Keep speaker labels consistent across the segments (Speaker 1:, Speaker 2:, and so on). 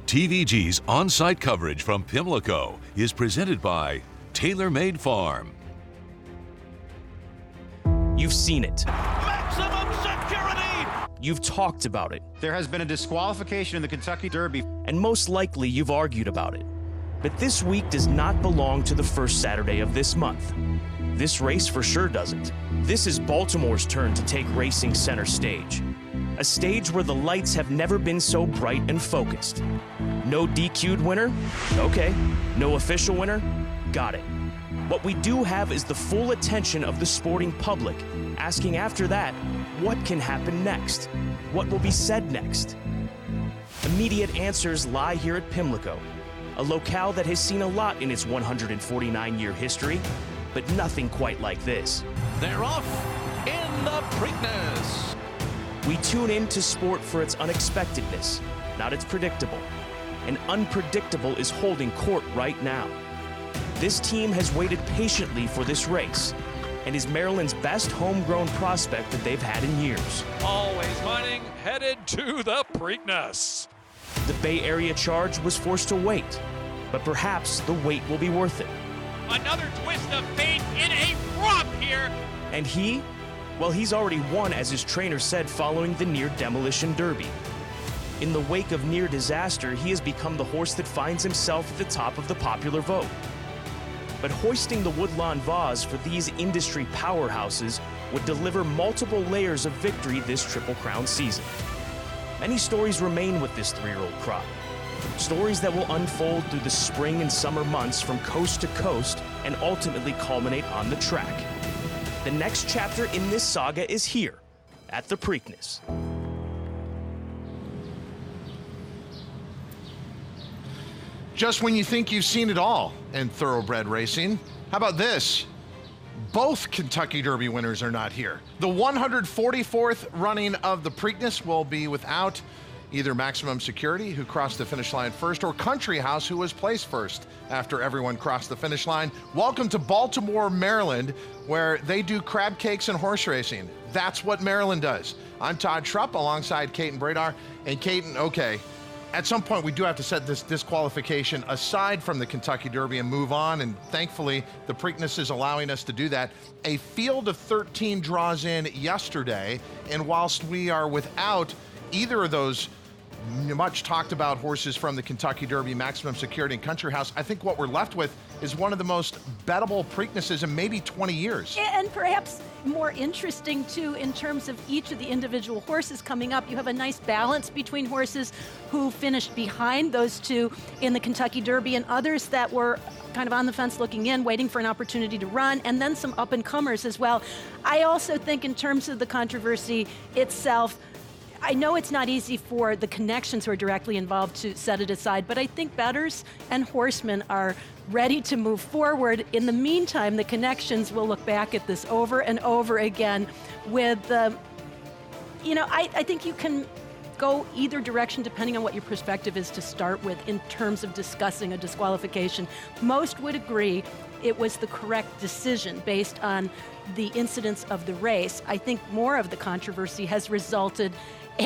Speaker 1: TVG's on-site coverage from Pimlico is presented by Tailor Made Farm.
Speaker 2: You've seen it.
Speaker 3: Maximum security!
Speaker 2: You've talked about it.
Speaker 4: There has been a disqualification in the Kentucky Derby.
Speaker 2: And most likely you've argued about it. But this week does not belong to the first Saturday of this month. This race for sure doesn't. This is Baltimore's turn to take racing center stage. A stage where the lights have never been so bright and focused. No DQ'd winner? Okay. No official winner? Got it. What we do have is the full attention of the sporting public, asking after that, what can happen next? What will be said next? Immediate answers lie here at Pimlico, a locale that has seen a lot in its 149-year history, but nothing quite like this.
Speaker 3: They're off in the Preakness.
Speaker 2: We tune in to sport for its unexpectedness, not its predictable. And unpredictable is holding court right now. This team has waited patiently for this race and is Maryland's best homegrown prospect that they've had in years.
Speaker 5: ALWAYSMINING headed to the Preakness.
Speaker 2: The Bay Area charge was forced to wait, but perhaps the wait will be worth it.
Speaker 5: Another twist of fate in a romp here.
Speaker 2: And he? Well, he's already won, as his trainer said following the near demolition derby. In the wake of near disaster, he has become the horse that finds himself at the top of the popular vote. But hoisting the Woodlawn vase for these industry powerhouses would deliver multiple layers of victory this Triple Crown season. Many stories remain with this three-year-old crop. Stories that will unfold through the spring and summer months from coast to coast and ultimately culminate on the track. The next chapter in this saga is here, at the Preakness.
Speaker 6: Just when you think you've seen it all in thoroughbred racing, how about this? Both Kentucky Derby winners are not here. The 144th running of the Preakness will be without either Maximum Security, who crossed the finish line first, or Country House, who was placed first after everyone crossed the finish line. Welcome to Baltimore, Maryland, where they do crab cakes and horse racing. That's what Maryland does. I'm Todd Schrupp alongside Caton Bredar. And Caton, okay, at some point we do have to set this disqualification aside from the Kentucky Derby and move on, and thankfully the Preakness is allowing us to do that. A field of 13 draws in yesterday, and whilst we are without either of those much talked about horses from the Kentucky Derby, Maximum Security and Country House, I think what we're left with is one of the most bettable Preaknesses in maybe 20 years.
Speaker 7: And perhaps more interesting too in terms of each of the individual horses coming up. You have a nice balance between horses who finished behind those two in the Kentucky Derby and others that were kind of on the fence looking in, waiting for an opportunity to run, and then some up-and-comers as well. I also think in terms of the controversy itself, I know it's not easy for the connections who are directly involved to set it aside, but I think bettors and horsemen are ready to move forward. In the meantime, the connections will look back at this over and over again with, I think you can go either direction depending on what your perspective is to start with in terms of discussing a disqualification. Most would agree it was the correct decision based on the incidents of the race. I think more of the controversy has resulted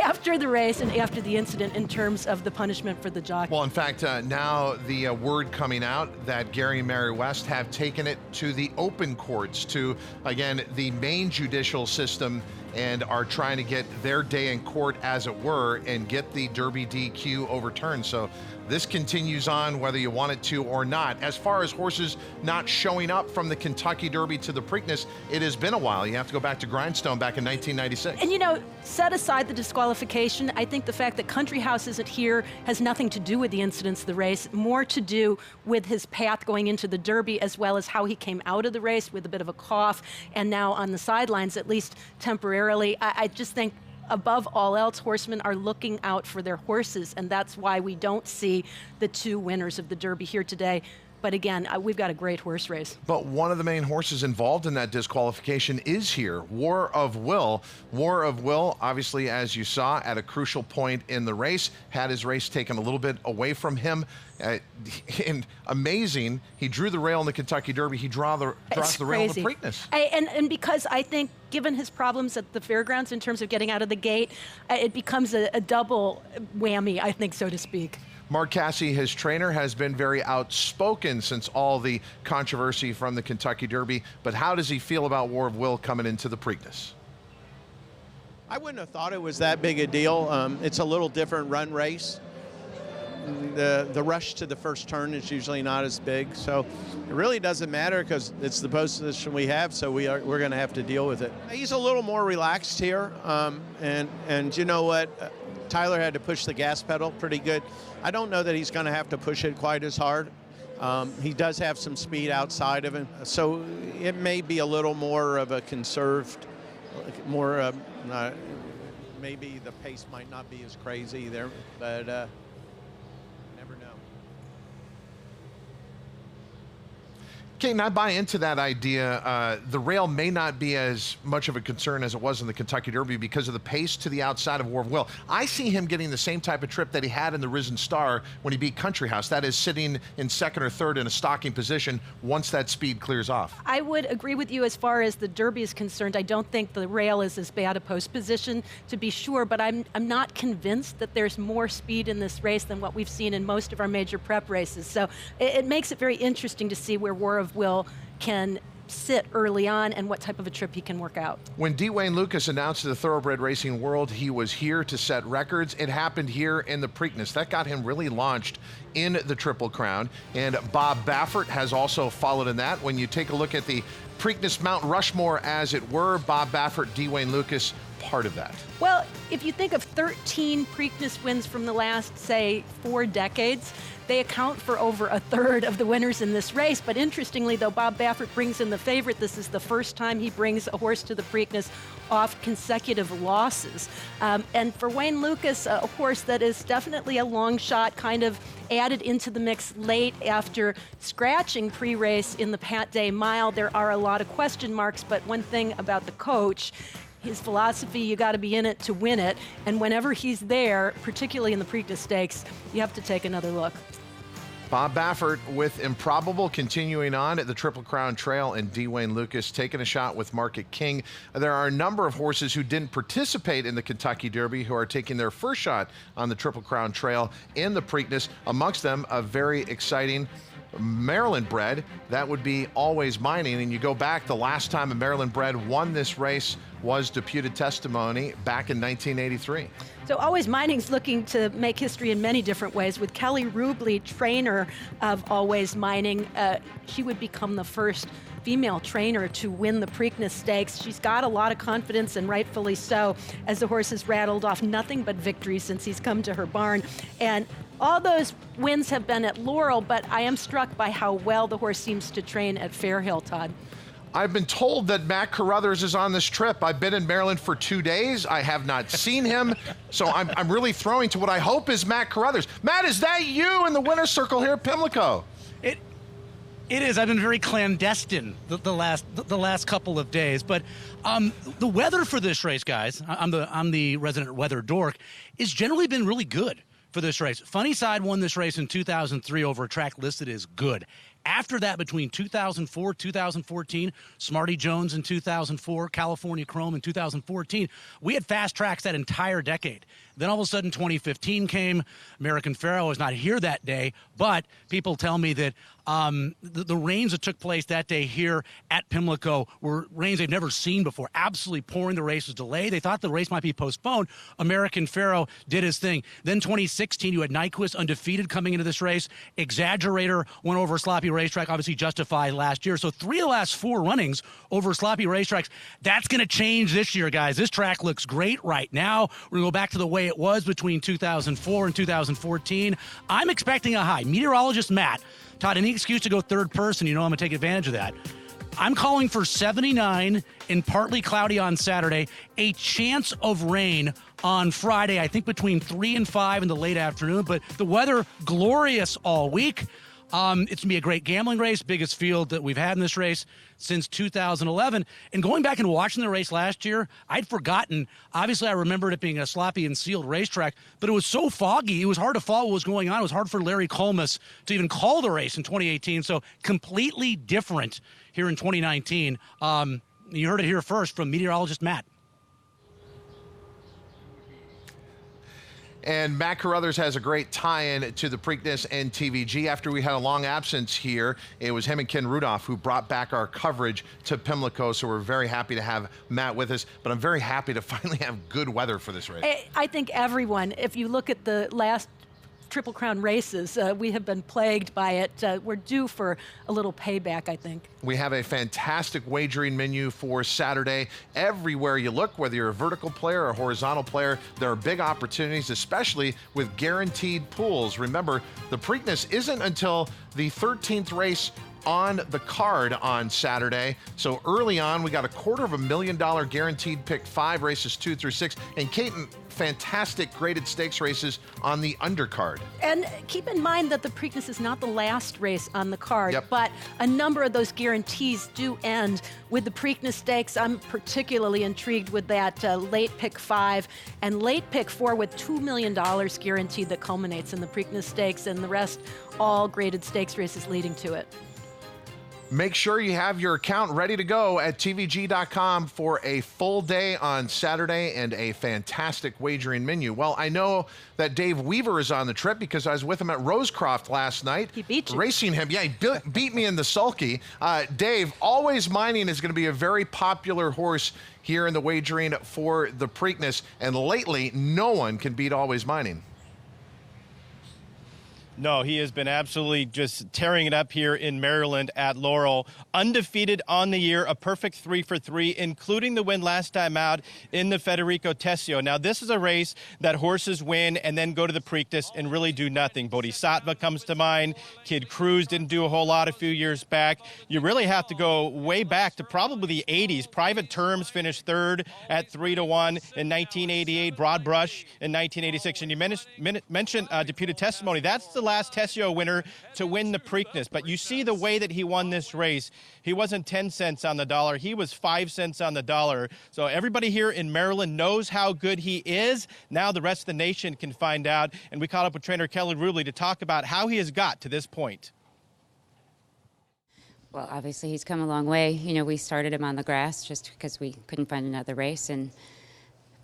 Speaker 7: after the race and after the incident in terms of the punishment for the jockey.
Speaker 6: Well, in fact, now the word coming out that Gary and Mary West have taken it to the open courts, to, again, the main judicial system, and are trying to get their day in court, as it were, and get the Derby DQ overturned. So this continues on whether you want it to or not. As far as horses not showing up from the Kentucky Derby to the Preakness, it has been a while. You have to go back to Grindstone back in 1996.
Speaker 7: And set aside the disqualification, I think the fact that Country House isn't here has nothing to do with the incidents of the race, more to do with his path going into the Derby, as well as how he came out of the race with a bit of a cough and now on the sidelines, at least temporarily. I just think above all else, horsemen are looking out for their horses, and that's why we don't see the two winners of the Derby here today. But again, we've got a great horse race.
Speaker 6: But one of the main horses involved in that disqualification is here, War of Will. War of Will, obviously, as you saw, at a crucial point in the race, had his race taken a little bit away from him. And amazing, he drew the rail in the Kentucky Derby. He draws the rail in the Preakness.
Speaker 7: And because I think given his problems at the fairgrounds in terms of getting out of the gate, it becomes a double whammy, I think, so to speak.
Speaker 6: Mark Casse, his trainer, has been very outspoken since all the controversy from the Kentucky Derby, but how does he feel about War of Will coming into the Preakness?
Speaker 8: I wouldn't have thought it was that big a deal. It's a little different run race. The rush to the first turn is usually not as big, so it really doesn't matter because it's the position we have, so we're going to have to deal with it. He's a little more relaxed here, and you know what? Tyler had to push the gas pedal pretty good. I don't know that he's going to have to push it quite as hard. He does have some speed outside of him, so it may be a little more of a conserved, more maybe the pace might not be as crazy there, but never know.
Speaker 6: Caton, I buy into that idea. The rail may not be as much of a concern as it was in the Kentucky Derby because of the pace to the outside of War of Will. I see him getting the same type of trip that he had in the Risen Star when he beat Country House. That is sitting in second or third in a stalking position once that speed clears off.
Speaker 7: I would agree with you as far as the Derby is concerned. I don't think the rail is as bad a post position, to be sure, but I'm not convinced that there's more speed in this race than what we've seen in most of our major prep races. So it makes it very interesting to see where War of Will can sit early on and what type of a trip he can work out.
Speaker 6: When Dwayne Lucas announced to the thoroughbred racing world he was here to set records, it happened here in the Preakness. That got him really launched in the Triple Crown, and Bob Baffert has also followed in that. When you take a look at the Preakness Mount Rushmore, as it were, Bob Baffert, Dwayne Lucas, part of that.
Speaker 7: Well, if you think of 13 Preakness wins from the last, say, 4 decades, they account for over a third of the winners in this race. But interestingly, though, Bob Baffert brings in the favorite. This is the first time he brings a horse to the Preakness off consecutive losses. And for Wayne Lucas, a horse that is definitely a long shot, kind of added into the mix late after scratching pre-race in the Pat Day Mile. There are a lot of question marks, but one thing about the coach, his philosophy, you got to be in it to win it. And whenever he's there, particularly in the Preakness Stakes, you have to take another look.
Speaker 6: Bob Baffert with Improbable continuing on at the Triple Crown Trail, and Dwayne Lucas taking a shot with Market King. There are a number of horses who didn't participate in the Kentucky Derby who are taking their first shot on the Triple Crown Trail in the Preakness. Amongst them, a very exciting Maryland bred. That would be Always Mining. And you go back, the last time a Maryland bred won this race was Deputed Testimony back in 1983.
Speaker 7: So Always Mining's looking to make history in many different ways. With Kelly Rubley, trainer of Always Mining, she would become the first female trainer to win the Preakness Stakes. She's got a lot of confidence, and rightfully so, as the horse has rattled off nothing but victories since he's come to her barn. And all those wins have been at Laurel, but I am struck by how well the horse seems to train at Fairhill, Todd.
Speaker 6: I've been told that Matt Carothers is on this trip. I've been in Maryland for 2 days. I have not seen him, so I'm really throwing to what I hope is Matt Carothers. Matt, is that you in the winner's circle here at Pimlico?
Speaker 9: It is. I've been very clandestine the last couple of days, but the weather for this race, guys, I'm the resident weather dork, is generally been really good for this race. Funny Side won this race in 2003 over a track listed as good. After that, between 2004, 2014, Smarty Jones in 2004, California Chrome in 2014, we had fast tracks that entire decade. Then all of a sudden 2015 came. American Pharoah was not here that day, but people tell me that the rains that took place that day here at Pimlico were rains they've never seen before. Absolutely pouring. The race was delayed. They thought the race might be postponed. American Pharoah did his thing. Then 2016, you had Nyquist undefeated coming into this race. Exaggerator went over a sloppy racetrack, obviously justified last year. So 3 of the last 4 runnings over sloppy racetracks. That's going to change this year, guys. This track looks great right now. We're going to go back to the way it was between 2004 and 2014. I'm expecting a high. Meteorologist Matt, Todd, any excuse to go third person, you know I'm going to take advantage of that. I'm calling for 79 and partly cloudy on Saturday, a chance of rain on Friday, I think between 3 and 5 in the late afternoon, but the weather glorious all week. It's going to be a great gambling race, biggest field that we've had in this race since 2011. And going back and watching the race last year, I'd forgotten. Obviously, I remembered it being a sloppy and sealed racetrack, but it was so foggy, it was hard to follow what was going on. It was hard for Larry Colmus to even call the race in 2018. So completely different here in 2019. You heard it here first from meteorologist Matt.
Speaker 6: And Matt Carothers has a great tie-in to the Preakness and TVG. After we had a long absence here, it was him and Ken Rudolph who brought back our coverage to Pimlico, so we're very happy to have Matt with us. But I'm very happy to finally have good weather for this race.
Speaker 7: I think everyone, if you look at the last Triple Crown races, we have been plagued by it. We're due for a little payback, I think.
Speaker 6: We have a fantastic wagering menu for Saturday. Everywhere you look, whether you're a vertical player or a horizontal player, there are big opportunities, especially with guaranteed pools. Remember, the Preakness isn't until the 13th race on the card on Saturday. So early on, we got a $250,000 guaranteed pick 5 races 2 through 6. And Caton, fantastic graded stakes races on the undercard.
Speaker 7: And keep in mind that the Preakness is not the last race on the card,
Speaker 6: Yep.
Speaker 7: but a number of those guarantees do end with the Preakness stakes. I'm particularly intrigued with that late pick 5 and late pick 4 with $2 million guaranteed that culminates in the Preakness stakes, and the rest all graded stakes races leading to it.
Speaker 6: Make sure you have your account ready to go at tvg.com for a full day on Saturday and a fantastic wagering menu. Well, I know that Dave Weaver is on the trip because I was with him at Rosecroft last night.
Speaker 7: He beat you.
Speaker 6: Racing him. Yeah, he beat me in the sulky. Dave, ALWAYSMINING is going to be a very popular horse here in the wagering for the Preakness, and lately, no one can beat ALWAYSMINING.
Speaker 10: No, he has been absolutely just tearing it up here in Maryland at Laurel. Undefeated on the year, a perfect 3 for 3, including the win last time out in the Federico Tessio. Now, this is a race that horses win and then go to the Preakness and really do nothing. Bodhisattva comes to mind. Kid Cruz didn't do a whole lot a few years back. You really have to go way back to probably the 80s. Private Terms finished 3rd at 3-1 in 1988. Broad Brush in 1986. And you mentioned Deputed Testimony. That's the last Tessio winner to win the Preakness. But you see the way that he won this race. He wasn't 10 cents on the dollar. He was 5 cents on the dollar. So everybody here in Maryland knows how good he is. Now the rest of the nation can find out. And we caught up with trainer Kelly Rubley to talk about how he has got to this point.
Speaker 11: Well, obviously he's come a long way. You know, we started him on the grass just because we couldn't find another race, and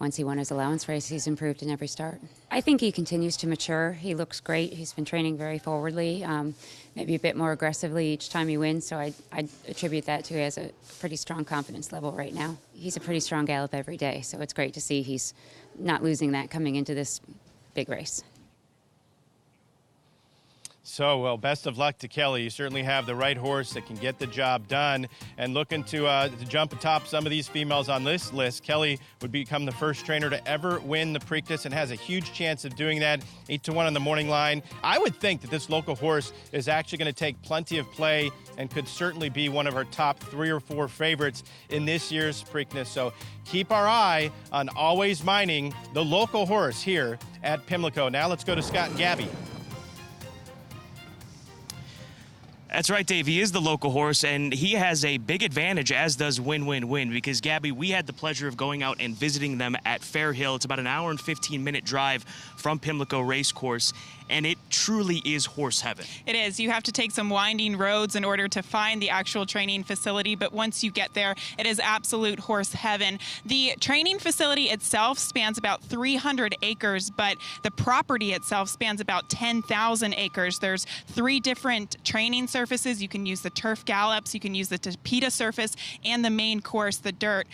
Speaker 11: once he won his allowance race, he's improved in every start. I think he continues to mature. He looks great. He's been training very forwardly, maybe a bit more aggressively each time he wins, so I attribute that to he has a pretty strong confidence level right now. He's a pretty strong gallop every day, so it's great to see he's not losing that coming into this big race.
Speaker 10: So, well, best of luck to Kelly. You certainly have the right horse that can get the job done. And looking to jump atop some of these females on this list, Kelly would become the first trainer to ever win the Preakness and has a huge chance of doing that. 8-1 on the morning line. I would think that this local horse is actually going to take plenty of play and could certainly be one of our top 3 or 4 favorites in this year's Preakness. So keep our eye on ALWAYSMINING, the local horse here at Pimlico. Now let's go to Scott and Gabby.
Speaker 2: That's right, Dave. He is the local horse, and he has a big advantage, as does Win, because, Gabby, we had the pleasure of going out and visiting them at Fair Hill. It's about an hour and 15-minute drive from Pimlico Racecourse, and it truly is horse heaven.
Speaker 12: It is. You have to take some winding roads in order to find the actual training facility, but once you get there, it is absolute horse heaven. The training facility itself spans about 300 acres, but the property itself spans about 10,000 acres. There's 3 different training surfaces. You can use the turf gallops, you can use the tapeta surface, and the main course, the dirt.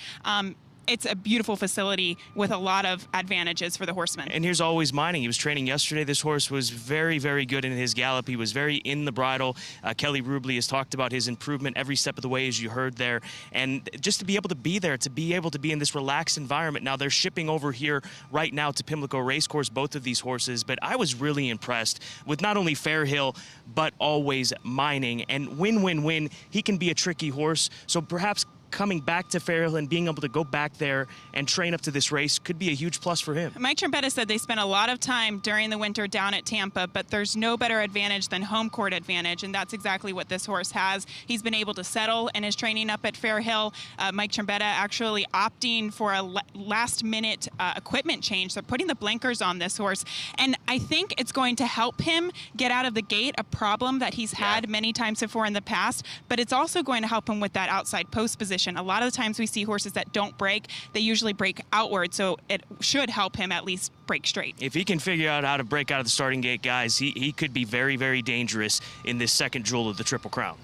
Speaker 12: It's a beautiful facility with a lot of advantages for the horseman.
Speaker 2: And here's ALWAYSMINING. He was training yesterday. This horse was very, very good in his gallop. He was very in the bridle. Kelly Rubley has talked about his improvement every step of the way, as you heard there. And just to be able to be there, to be able to be in this relaxed environment. Now, they're shipping over here right now to Pimlico Racecourse, both of these horses. But I was really impressed with not only Fair Hill, but ALWAYSMINING. And Win, he can be a tricky horse. So perhaps coming back to Fair Hill and being able to go back there and train up to this race could be a huge plus for him.
Speaker 12: Mike Trombetta said they spent a lot of time during the winter down at Tampa, but there's no better advantage than home court advantage, and that's exactly what this horse has. He's been able to settle in his training up at Fair Hill. Mike Trombetta actually opting for a last-minute equipment change. They're putting the blinkers on this horse, and I think it's going to help him get out of the gate, a problem that he's had many times before in the past, but it's also going to help him with that outside post position. position. A lot of the times we see horses that don't break, they usually break outward, so it should help him at least break straight.
Speaker 2: If he can figure out how to break out of the starting gate, guys, he could be very, very dangerous in this second jewel of the Triple Crown.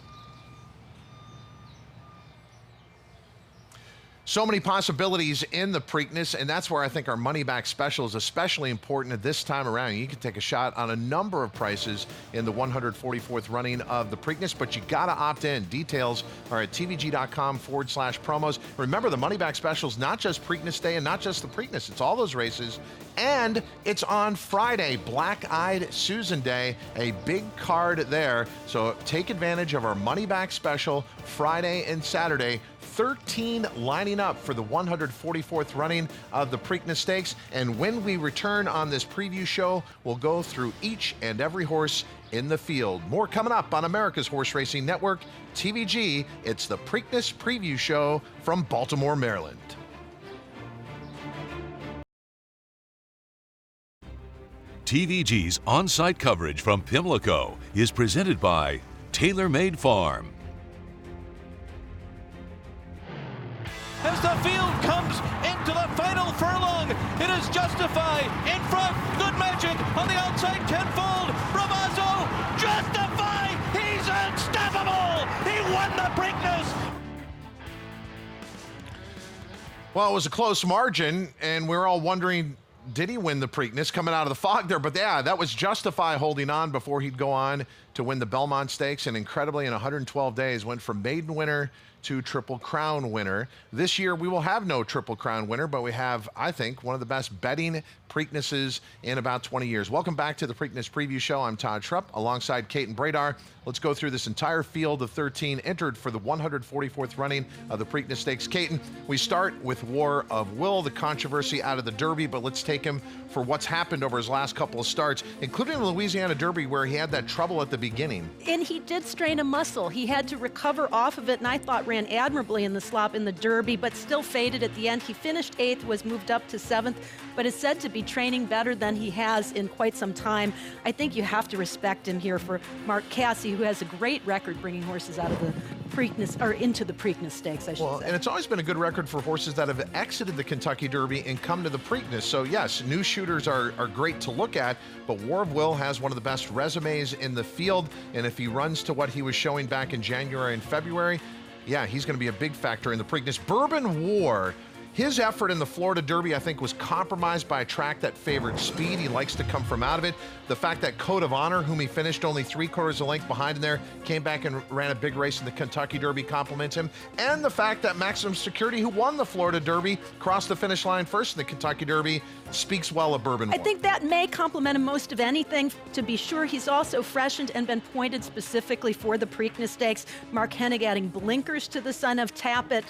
Speaker 6: So many possibilities in the Preakness, and that's where I think our money back special is especially important at this time around. You can take a shot on a number of prices in the 144th running of the Preakness, but you got to opt in. Details are at tvg.com/promos. Remember, the money back special is not just Preakness Day and not just the Preakness. It's all those races, and it's on Friday, Black-Eyed Susan Day, a big card there. So take advantage of our money back special Friday and Saturday. 13 lining up for the 144th running of the Preakness Stakes. And when we return on this preview show, we'll go through each and every horse in the field. More coming up on America's Horse Racing Network, TVG. It's the Preakness Preview Show from Baltimore, Maryland.
Speaker 1: TVG's on-site coverage from Pimlico is presented by Tailor Made Farm.
Speaker 3: As the field comes into the final furlong, it is Justify in front. Good Magic on the outside, tenfold. Bravazzo, Justify, he's unstoppable. He won the Preakness.
Speaker 6: Well, it was a close margin, and we're all wondering, did he win the Preakness coming out of the fog there? But yeah, that was Justify holding on before he'd go on to win the Belmont Stakes, and incredibly in 112 days went from maiden winner to Triple Crown winner. This year we will have no Triple Crown winner, but we have, I think, one of the best betting Preaknesses in about 20 years. Welcome back to the Preakness Preview Show. I'm Todd Schrupp alongside Caton Bredar. Let's go through this entire field of 13 entered for the 144th running of the Preakness Stakes. Caton, we start with War of Will, the controversy out of the Derby, but let's take him for what's happened over his last couple of starts, including the Louisiana Derby where he had that trouble at the beginning.
Speaker 7: And he did strain a muscle. He had to recover off of it, and I thought ran admirably in the slop in the Derby, but still faded at the end. He finished 8th, was moved up to 7th, but is said to be training better than he has in quite some time. I think you have to respect him here for Mark Casse, who has a great record bringing horses out of the Preakness, or into the Preakness Stakes, I should say.
Speaker 6: And it's always been a good record for horses that have exited the Kentucky Derby and come to the Preakness. So yes, new shooters are great to look at, but War of Will has one of the best resumes in the field, and if he runs to what he was showing back in January and February, yeah, he's going to be a big factor in the Preakness. Bourbon War, his effort in the Florida Derby, I think, was compromised by a track that favored speed. He likes to come from out of it. The fact that Code of Honor, whom he finished only 3/4 a length behind in there, came back and ran a big race in the Kentucky Derby compliments him. And the fact that Maximum Security, who won the Florida Derby, crossed the finish line first in the Kentucky Derby, speaks well of Bourbon War.
Speaker 7: I think that may compliment him most of anything. To be sure, he's also freshened and been pointed specifically for the Preakness Stakes. Mark Hennig adding blinkers to the Son of Tapit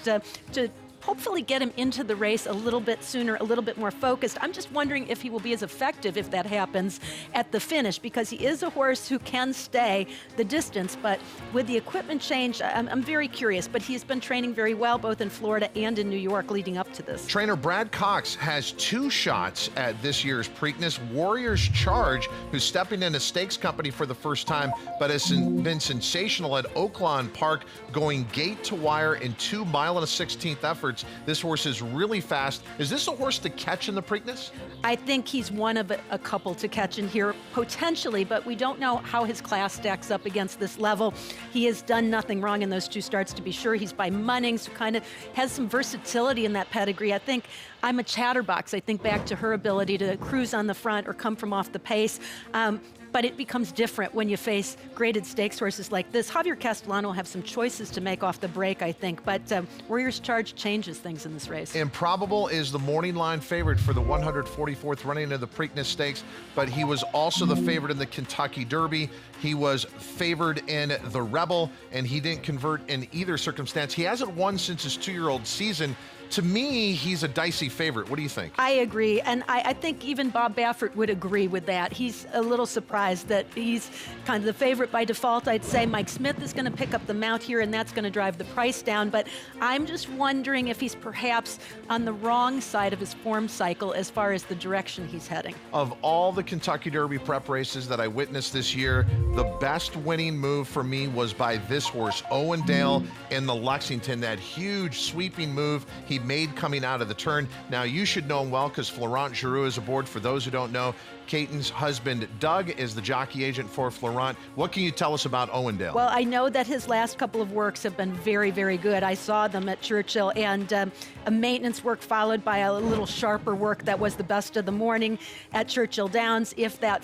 Speaker 7: to hopefully get him into the race a little bit sooner, a little bit more focused. I'm just wondering if he will be as effective if that happens at the finish, because he is a horse who can stay the distance, but with the equipment change, I'm very curious, but he's been training very well both in Florida and in New York leading up to this.
Speaker 6: Trainer Brad Cox has 2 shots at this year's Preakness. Warrior's Charge, who's stepping in a stakes company for the first time, but has been sensational at Oaklawn Park, going gate to wire in 2 mile and a 16th efforts. This horse is really fast. Is this a horse to catch in the Preakness?
Speaker 7: I think he's one of a couple to catch in here, potentially, but we don't know how his class stacks up against this level. He has done nothing wrong in those 2 starts, to be sure. He's by Munnings, who kind of has some versatility in that pedigree. I think I'm a chatterbox. I think back to her ability to cruise on the front or come from off the pace. But it becomes different when you face graded stakes horses like this. Javier Castellano will have some choices to make off the break, I think, but Warrior's Charge changes things in this race.
Speaker 6: Improbable is the morning line favorite for the 144th running of the Preakness Stakes, but he was also the favorite in the Kentucky Derby. He was favored in the Rebel, and he didn't convert in either circumstance. He hasn't won since his 2-year-old season. To me, he's a dicey favorite. What do you think?
Speaker 7: I agree, and I think even Bob Baffert would agree with that. He's a little surprised that he's kind of the favorite by default. I'd say Mike Smith is going to pick up the mount here, and that's going to drive the price down, but I'm just wondering if he's perhaps on the wrong side of his form cycle as far as the direction he's heading.
Speaker 6: Of all the Kentucky Derby prep races that I witnessed this year, the best winning move for me was by this horse, OWENDALE, in the Lexington. That huge sweeping move he made coming out of the turn. Now, you should know him well because Florent Giroux is aboard. For those who don't know, Caton's husband, Doug, is the jockey agent for Florent. What can you tell us about OWENDALE?
Speaker 7: Well, I know that his last couple of works have been very, very good. I saw them at Churchill, and a maintenance work followed by a little sharper work that was the best of the morning at Churchill Downs. If that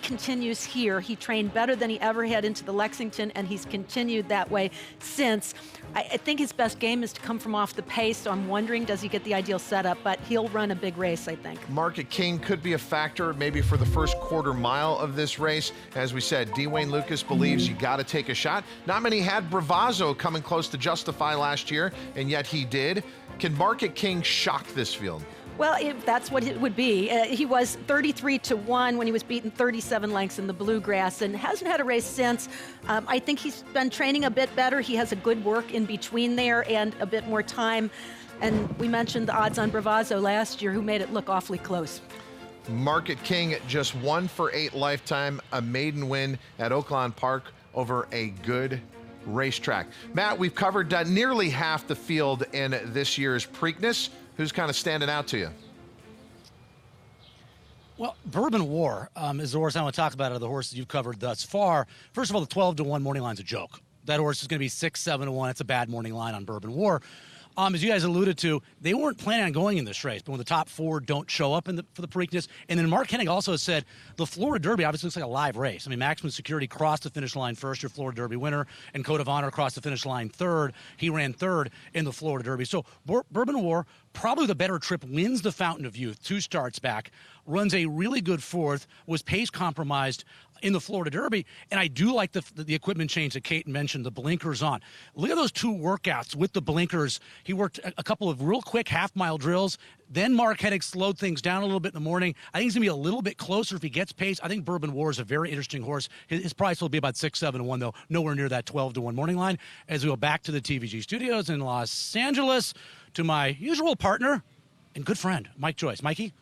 Speaker 7: continues here, he trained better than he ever had into the Lexington, and he's continued that way since. I think his best game is to come from off the pace, so I'm wondering, does he get the ideal setup? But he'll run a big race, I think.
Speaker 6: Market King could be a factor maybe for the first quarter mile of this race. As we said, Dwayne Lucas believes you got to take a shot. Not many had Bravazzo coming close to Justify last year, and yet he did. Can Market King shock this field?
Speaker 7: Well, that's what it would be. He was 33-1 when he was beaten 37 lengths in the Bluegrass and hasn't had a race since. I think he's been training a bit better. He has a good work in between there and a bit more time. And we mentioned the odds on Bravazzo last year, who made it look awfully close.
Speaker 6: Market King, just 1 for 8 lifetime, a maiden win at Oaklawn Park over a good racetrack. Matt, we've covered nearly half the field in this year's Preakness. Who's kind of standing out to you?
Speaker 9: Well, Bourbon War is the horse I want to talk about out of the horses you've covered thus far. First of all, the 12-1 morning line's a joke. That horse is going to be 6-7-1. It's a bad morning line on Bourbon War. As you guys alluded to, they weren't planning on going in this race, but when the top 4 don't show up for the Preakness, and then Mark Hennig also said the Florida Derby obviously looks like a live race. I mean, Maximum Security crossed the finish line first, your Florida Derby winner, and Code of Honor crossed the finish line third. He ran third in the Florida Derby. So Bourbon War, probably the better trip, wins the Fountain of Youth, 2 starts back, runs a really good 4th, was pace compromised in the Florida Derby, and I do like the equipment change that Caton mentioned, the blinkers on. Look at those 2 workouts with the blinkers. He worked a couple of real quick half-mile drills. Then Mark Hennig slowed things down a little bit in the morning. I think he's going to be a little bit closer if he gets pace. I think Bourbon War is a very interesting horse. His price will be about 6-7-1, though, nowhere near that 12-1 morning line. As we go back to the TVG studios in Los Angeles to my usual partner and good friend, Mike Joyce. Mikey?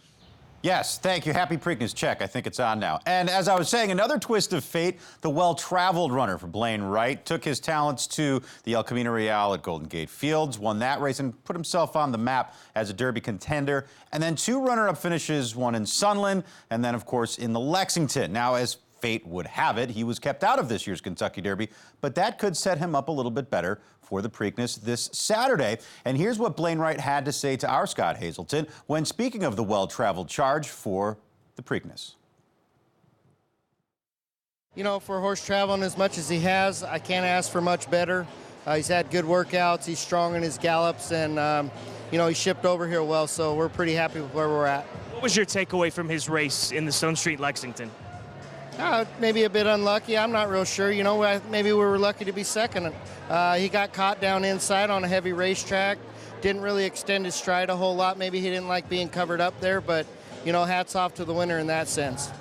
Speaker 4: Yes, thank you. Happy Preakness. Check. I think it's on now. And as I was saying, another twist of fate, the well-traveled runner for Blaine Wright took his talents to the El Camino Real at Golden Gate Fields, won that race, and put himself on the map as a Derby contender. And then 2 runner-up finishes, one in Sunland, and then, of course, in the Lexington. Now, as fate would have it, he was kept out of this year's Kentucky Derby, but that could set him up a little bit better for the Preakness this Saturday. And here's what Blaine Wright had to say to our Scott Hazelton when speaking of the well-traveled charge for the Preakness.
Speaker 13: You know, for a horse traveling as much as he has, I can't ask for much better. He's had good workouts, he's strong in his gallops, and you know, he shipped over here well, so we're pretty happy with where we're at.
Speaker 2: What was your takeaway from his race in the Stone Street Lexington?
Speaker 13: Maybe a bit unlucky. I'm not real sure. You know, maybe we were lucky to be second. He got caught down inside on a heavy racetrack. Didn't really extend his stride a whole lot. Maybe he didn't like being covered up there, but, you know, hats off to the winner in that sense.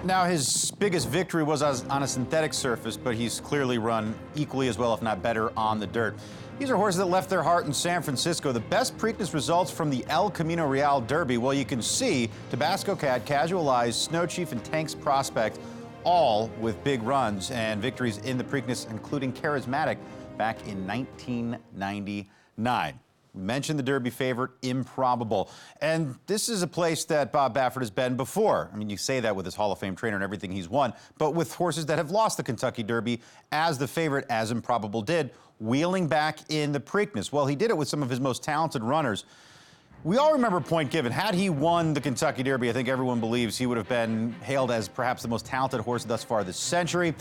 Speaker 4: Now, his biggest victory was on a synthetic surface, but he's clearly run equally as well, if not better, on the dirt. These are horses that left their heart in San Francisco. The best Preakness results from the El Camino Real Derby. Well, you can see Tabasco Cat, Casual Eyes, Snow Chief, and Tank's Prospect, all with big runs and victories in the Preakness, including Charismatic back in 1999. We mentioned the Derby favorite, Improbable. And this is a place that Bob Baffert has been before. I mean, you say that with his Hall of Fame trainer and everything he's won, but with horses that have lost the Kentucky Derby as the favorite, as Improbable did, wheeling back in the Preakness. Well, he did it with some of his most talented runners. We all remember Point Given. Had he won the Kentucky Derby, I think everyone believes he would have been hailed as perhaps the most talented horse thus far this century.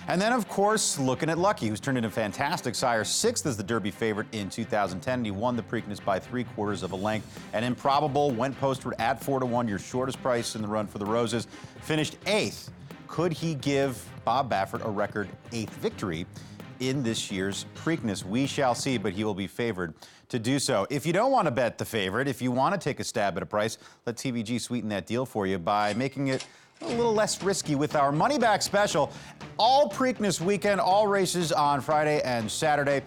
Speaker 4: And then, of course, looking at Lucky, who's turned into fantastic sire, 6th as the Derby favorite in 2010. He won the Preakness by 3/4 of a length. And Improbable went postward at 4-1, your shortest price in the run for the Roses. Finished 8th. Could he give Bob Baffert a record 8th victory in this year's Preakness. We shall see, but he will be favored to do so. If you don't want to bet the favorite, if you want to take a stab at a price, let TVG sweeten that deal for you by making it a little less risky with our money back special. All Preakness weekend, all races on Friday and Saturday.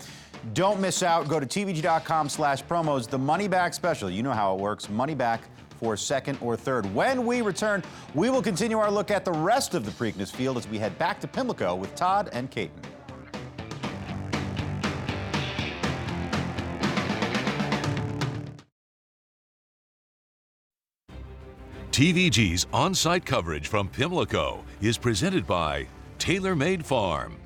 Speaker 4: Don't miss out. Go to tvg.com/promos. The money back special. You know how it works. Money back for second or third. When we return, we will continue our look at the rest of the Preakness field as we head back to Pimlico with Todd and Caton.
Speaker 1: TVG's on-site coverage from Pimlico is presented by Tailor Made Farm.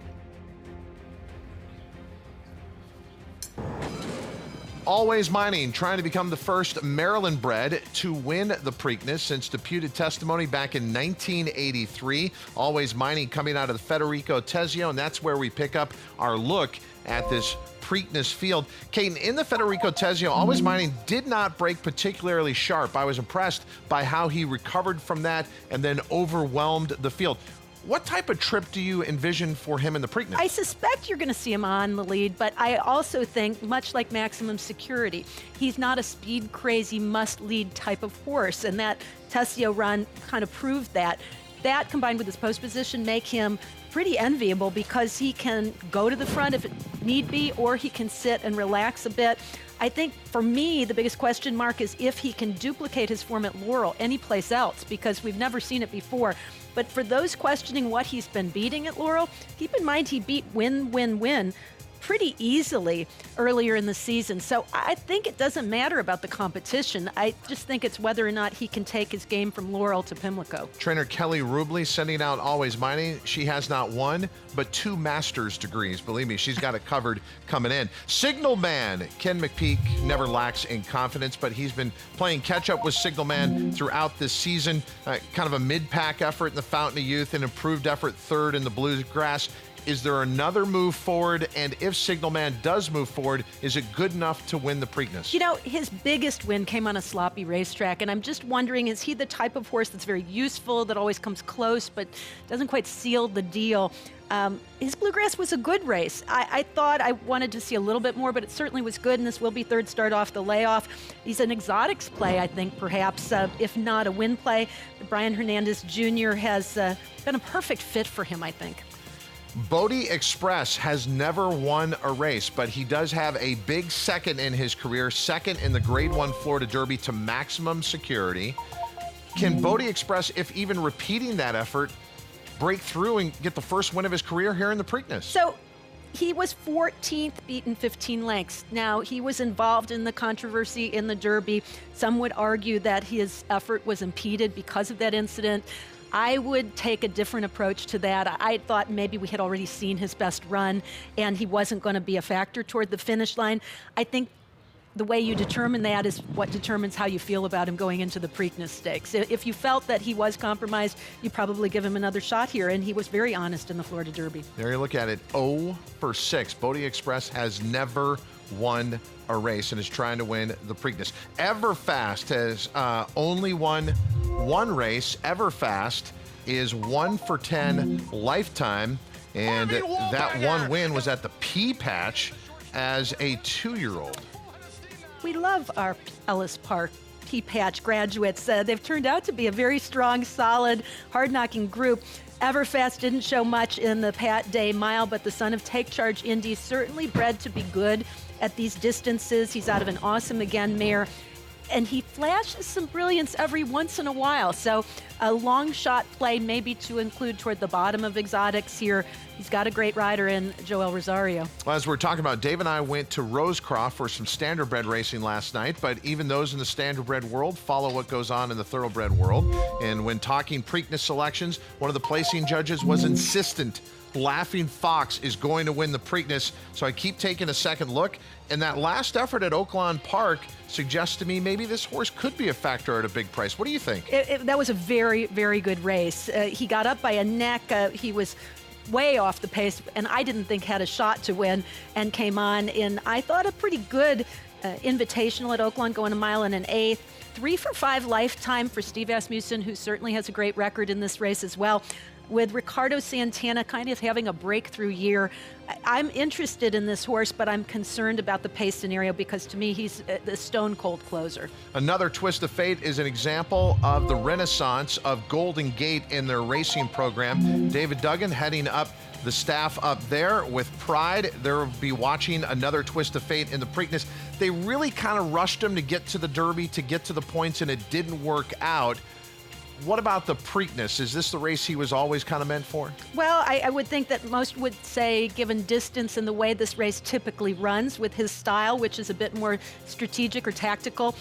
Speaker 6: Always Mining, trying to become the first Maryland-bred to win the Preakness since deputed testimony back in 1983. Always Mining coming out of the Federico Tessio, and that's where we pick up our look at this Preakness field. Caton, in the Federico Tessio, Always Mining did not break particularly sharp. I was impressed by how he recovered from that and then overwhelmed the field. What type of trip do you envision for him in the Preakness?
Speaker 7: I suspect you're going to see him on the lead, but I also think, much like Maximum Security, he's not a speed-crazy, must-lead type of horse, and that Tessio run kind of proved that. That, combined with his post position, make him pretty enviable because he can go to the front if it need be, or he can sit and relax a bit. I think, for me, the biggest question mark is if he can duplicate his form at Laurel anyplace else, because we've never seen it before. But for those questioning what he's been beating at Laurel, keep in mind he beat Win pretty easily earlier in the season. So I think it doesn't matter about the competition. I just think it's whether or not he can take his game from Laurel to Pimlico.
Speaker 6: Trainer Kelly Rubley sending out Always Mining. She has not one, but 2 master's degrees. Believe me, she's got it covered coming in. Signalman, Ken McPeak never lacks in confidence, but he's been playing catch-up with Signalman throughout this season. Kind of a mid-pack effort in the Fountain of Youth, an improved effort third in the Bluegrass. Is there another move forward? And if Signalman does move forward, is it good enough to win the Preakness?
Speaker 7: You know, his biggest win came on a sloppy racetrack, and I'm just wondering, is he the type of horse that's very useful, that always comes close, but doesn't quite seal the deal? His Bluegrass was a good race. I thought I wanted to see a little bit more, but it certainly was good, and this will be third start off the layoff. He's an exotics play, I think, perhaps, if not a win play. Brian Hernandez Jr. has been a perfect fit for him, I think.
Speaker 6: BODEXPRESS has never won a race, but he does have a big second in his career, second in the Grade 1 Florida Derby to Maximum Security. Can BODEXPRESS, if even repeating that effort, break through and get the first win of his career here in the Preakness?
Speaker 7: So he was 14th, beaten 15 lengths. Now, he was involved in the controversy in the Derby. Some would argue that his effort was impeded because of that incident. I would take a different approach to that. I thought maybe we had already seen his best run and he wasn't going to be a factor toward the finish line. I think the way you determine that is what determines how you feel about him going into the Preakness Stakes. If you felt that he was compromised, you probably give him another shot here, and he was very honest in the Florida Derby.
Speaker 6: There you look at it, 0 for 6. BODEXPRESS has never won a race and is trying to win the Preakness. EVERFAST has only won one race. EVERFAST is 1 for 10 lifetime, and that one win was at the Pea Patch as a 2-year-old.
Speaker 7: We love our Ellis Park Pea Patch graduates. They've turned out to be a very strong, solid, hard-knocking group. EVERFAST didn't show much in the Pat Day Mile, but the son of Take Charge Indy certainly bred to be good at these distances. He's out of an Awesome Again mare, and he flashes some brilliance every once in a while. So a long shot play maybe to include toward the bottom of exotics here. He's got a great rider in Joel Rosario.
Speaker 6: Well, as we're talking about, Dave and I went to Rosecroft for some standardbred racing last night, but even those in the standardbred world follow what goes on in the thoroughbred world. And when talking Preakness selections, one of the placing judges was insistent Laughing Fox is going to win the Preakness. So I keep taking a second look, and that last effort at Oaklawn Park suggests to me maybe this horse could be a factor at a big price. What do you think?
Speaker 7: That was a very, very good race. He got up by a neck. He was way off the pace, and I didn't think had a shot to win, and came on in, I thought, a pretty good invitational at Oaklawn, going 1 mile and an eighth. 3 for 5 lifetime for Steve Asmussen, who certainly has a great record in this race as well. with Ricardo Santana kind of having a breakthrough year. I'm interested in this horse, but I'm concerned about the pace scenario because to me he's the stone cold closer.
Speaker 6: Another Twist of Fate is an example of the renaissance of Golden Gate in their racing program. David Duggan heading up the staff up there with pride. They'll be watching another Twist of Fate in the Preakness. They really kind of rushed him to get to the Derby, to get to the points, and it didn't work out. What about the Preakness? Is this the race he was always kind of meant for?
Speaker 7: Well, I would think that most would say, given distance and the way this race typically runs with his style, which is a bit more strategic or tactical,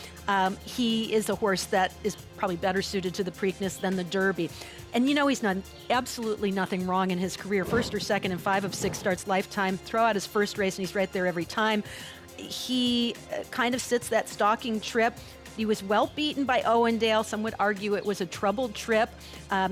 Speaker 7: he is a horse that is probably better suited to the Preakness than the Derby. And you know he's done absolutely nothing wrong in his career. First or second in 5 of 6 starts lifetime. Throw out his first race and he's right there every time. He kind of sits that stalking trip. He was well beaten by Owendale. Some would argue it was a troubled trip.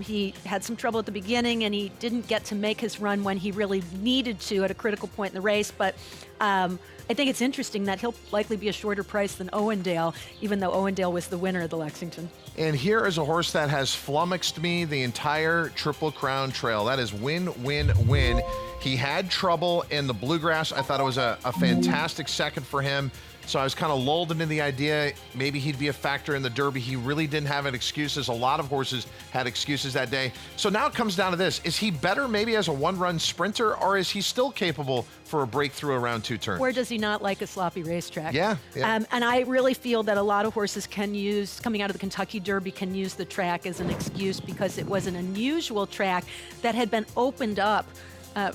Speaker 7: He had some trouble at the beginning and he didn't get to make his run when he really needed to at a critical point in the race. But I think it's interesting that he'll likely be a shorter price than Owendale, even though Owendale was the winner of the Lexington.
Speaker 6: And here is a horse that has flummoxed me the entire Triple Crown Trail. That is win, win, win. He had trouble in the Bluegrass. I thought it was a fantastic second for him. So I was kind of lulled into the idea maybe he'd be a factor in the Derby. He really didn't have any excuses. A lot of horses had excuses that day. So now it comes down to this. Is he better maybe as a one-run sprinter, or is he still capable for a breakthrough around 2 turns?
Speaker 7: Or does he not like a sloppy racetrack?
Speaker 6: Yeah.
Speaker 7: And I really feel that a lot of horses can use, coming out of the Kentucky Derby, can use the track as an excuse because it was an unusual track that had been opened up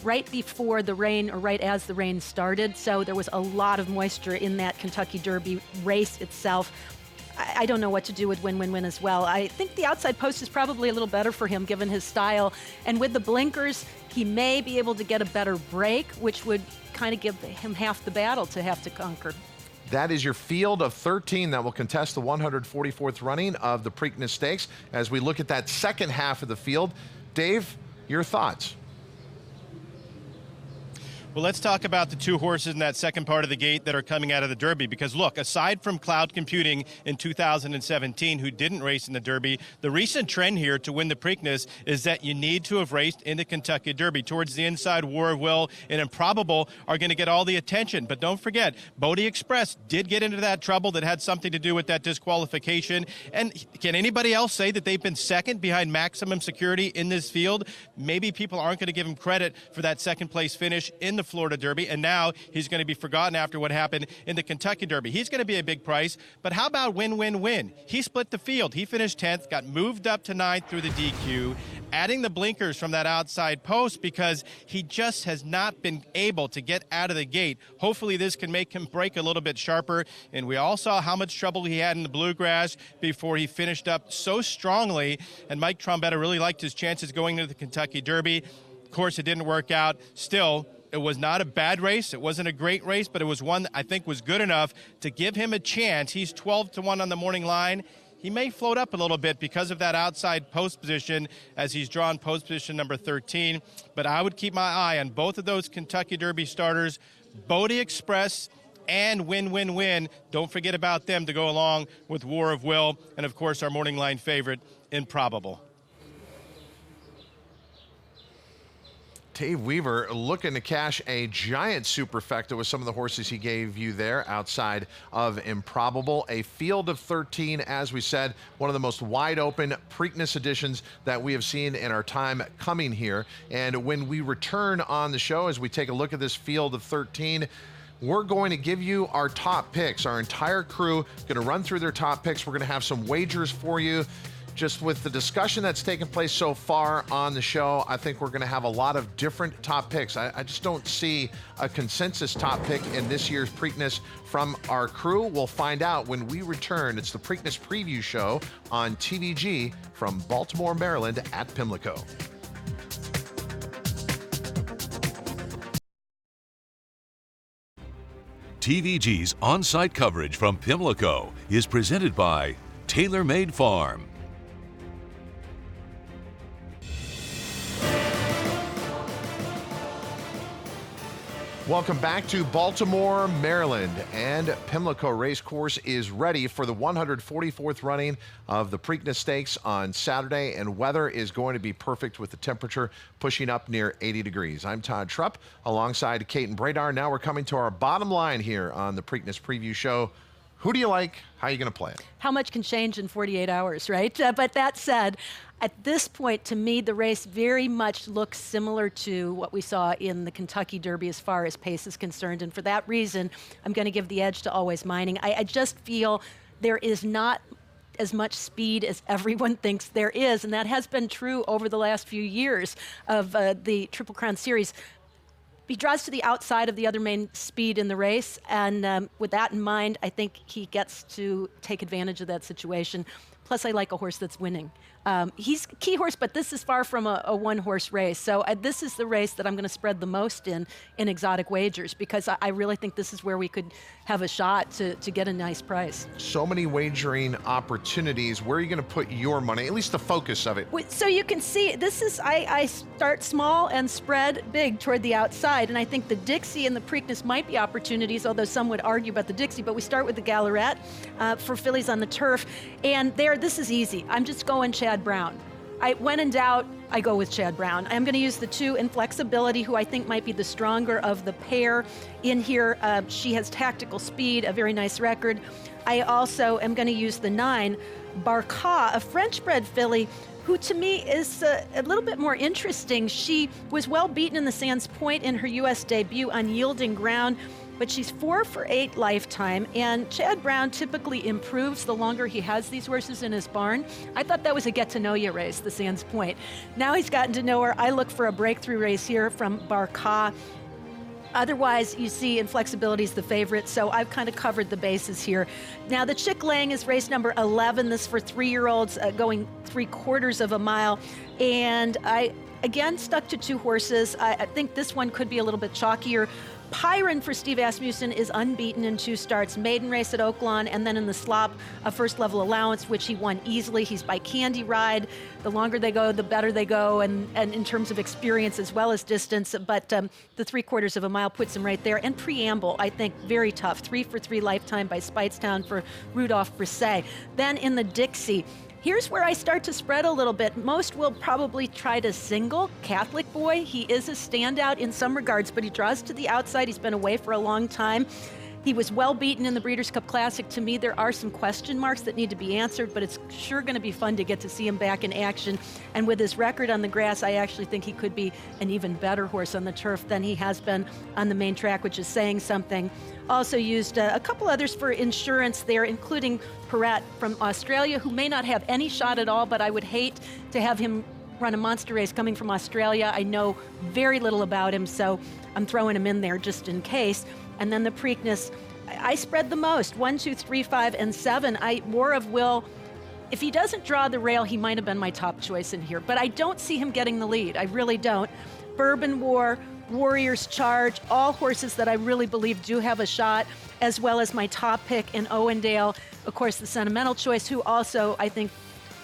Speaker 7: right before the rain, or right as the rain started. So there was a lot of moisture in that Kentucky Derby race itself. I don't know what to do with win-win-win as well. I think the outside post is probably a little better for him given his style. And with the blinkers, he may be able to get a better break, which would kind of give him half the battle to have to conquer.
Speaker 6: That is your field of 13 that will contest the 144th running of the Preakness Stakes. As we look at that second half of the field, Dave, your thoughts?
Speaker 10: Well, let's talk about the 2 horses in that second part of the gate that are coming out of the Derby. Because, look, aside from Cloud Computing in 2017, who didn't race in the Derby, the recent trend here to win the Preakness is that you need to have raced in the Kentucky Derby. Towards the inside, War of Will and Improbable are going to get all the attention. But don't forget, BODEXPRESS did get into that trouble that had something to do with that disqualification. And can anybody else say that they've been second behind Maximum Security in this field? Maybe people aren't going to give him credit for that second-place finish in the Florida Derby, and now he's going to be forgotten after what happened in the Kentucky Derby. He's going to be a big price, but how about win-win-win? He split the field. He finished 10th, got moved up to 9th through the DQ, adding the blinkers from that outside post because he just has not been able to get out of the gate. Hopefully this can make him break a little bit sharper, and we all saw how much trouble he had in the Bluegrass before he finished up so strongly, and Mike Trombetta really liked his chances going into the Kentucky Derby. Of course, it didn't work out. Still, it was not a bad race. It wasn't a great race, but it was one that I think was good enough to give him a chance. He's 12-1 on the morning line. He may float up a little bit because of that outside post position as he's drawn post position number 13. But I would keep my eye on both of those Kentucky Derby starters, BODEXPRESS and win-win-win. Don't forget about them to go along with War of Will and, of course, our morning line favorite, Improbable.
Speaker 6: Dave Weaver looking to cash a giant superfecta with some of the horses he gave you there outside of Improbable. A field of 13, as we said, one of the most wide open Preakness editions that we have seen in our time coming here. And when we return on the show, as we take a look at this field of 13, we're going to give you our top picks. Our entire crew going to run through their top picks. We're going to have some wagers for you. Just with the discussion that's taken place so far on the show, I think we're going to have a lot of different top picks. I just don't see a consensus top pick in this year's Preakness from our crew. We'll find out when we return. It's the Preakness Preview Show on TVG from Baltimore, Maryland at Pimlico.
Speaker 1: TVG's on-site coverage from Pimlico is presented by Tailor Made Farm.
Speaker 6: Welcome back to Baltimore, Maryland, and Pimlico Racecourse is ready for the 144th running of the Preakness Stakes on Saturday, and weather is going to be perfect with the temperature pushing up near 80 degrees. I'm Todd Schrupp alongside Caton Bredar. Now we're coming to our bottom line here on the Preakness Preview Show. Who do you like? How are you going to play it?
Speaker 7: How much can change in 48 hours, right? But that said, at this point, to me, the race very much looks similar to what we saw in the Kentucky Derby as far as pace is concerned. And for that reason, I'm going to give the edge to ALWAYSMINING. I just feel there is not as much speed as everyone thinks there is. And that has been true over the last few years of the Triple Crown Series. He draws to the outside of the other main speed in the race, and with that in mind, I think he gets to take advantage of that situation. Plus, I like a horse that's winning. He's a key horse, but this is far from a one-horse race. So this is the race that I'm going to spread the most in exotic wagers, because I really think this is where we could have a shot to get a nice price.
Speaker 6: So many wagering opportunities. Where are you going to put your money, at least the focus of it?
Speaker 7: So you can see, this is, I start small and spread big toward the outside, and I think the Dixie and the Preakness might be opportunities, although some would argue about the Dixie, but we start with the Gallarette for fillies on the turf, and this is easy. I'm just going Chad Brown. When in doubt, I go with Chad Brown. I'm going to use the 2 Inflexibility, who I think might be the stronger of the pair in here. She has tactical speed, a very nice record. I also am going to use the 9 Barca, a French-bred filly, who to me is a little bit more interesting. She was well beaten in the Sands Point in her U.S. debut on yielding ground, but she's 4 for 8 lifetime, and Chad Brown typically improves the longer he has these horses in his barn. I thought that was a get-to-know-you race, the Sands Point. Now he's gotten to know her. I look for a breakthrough race here from Barca. Otherwise, you see Inflexibility is the favorite, so I've kind of covered the bases here. Now, the Chick Lang is race number 11. This for 3-year-olds going 3/4 of a mile, and I, again, stuck to 2 horses. I think this one could be a little bit chalkier. Pyron for Steve Asmussen is unbeaten in 2 starts. Maiden race at Oaklawn, and then in the slop, a first-level allowance, which he won easily. He's by Candy Ride. The longer they go, the better they go, and in terms of experience as well as distance. But the 3/4 of a mile puts him right there. And Preamble, I think, very tough. 3 for 3 lifetime by Speightstown for Rudolph Brisset. Then in the Dixie, here's where I start to spread a little bit. Most will probably try to single Catholic Boy. He is a standout in some regards, but he draws to the outside. He's been away for a long time. He was well beaten in the Breeders' Cup Classic. To me, there are some question marks that need to be answered, but it's sure going to be fun to get to see him back in action. And with his record on the grass, I actually think he could be an even better horse on the turf than he has been on the main track, which is saying something. Also used a couple others for insurance there, including Perret from Australia, who may not have any shot at all, but I would hate to have him run a monster race coming from Australia. I know very little about him, so I'm throwing him in there just in case. And then the Preakness, I spread the most, 1, 2, 3, 5, and 7. War of Will, if he doesn't draw the rail, he might have been my top choice in here, but I don't see him getting the lead. I really don't. Bourbon War, Warrior's Charge, all horses that I really believe do have a shot, as well as my top pick in Owendale, of course, the Sentimental Choice, who also, I think,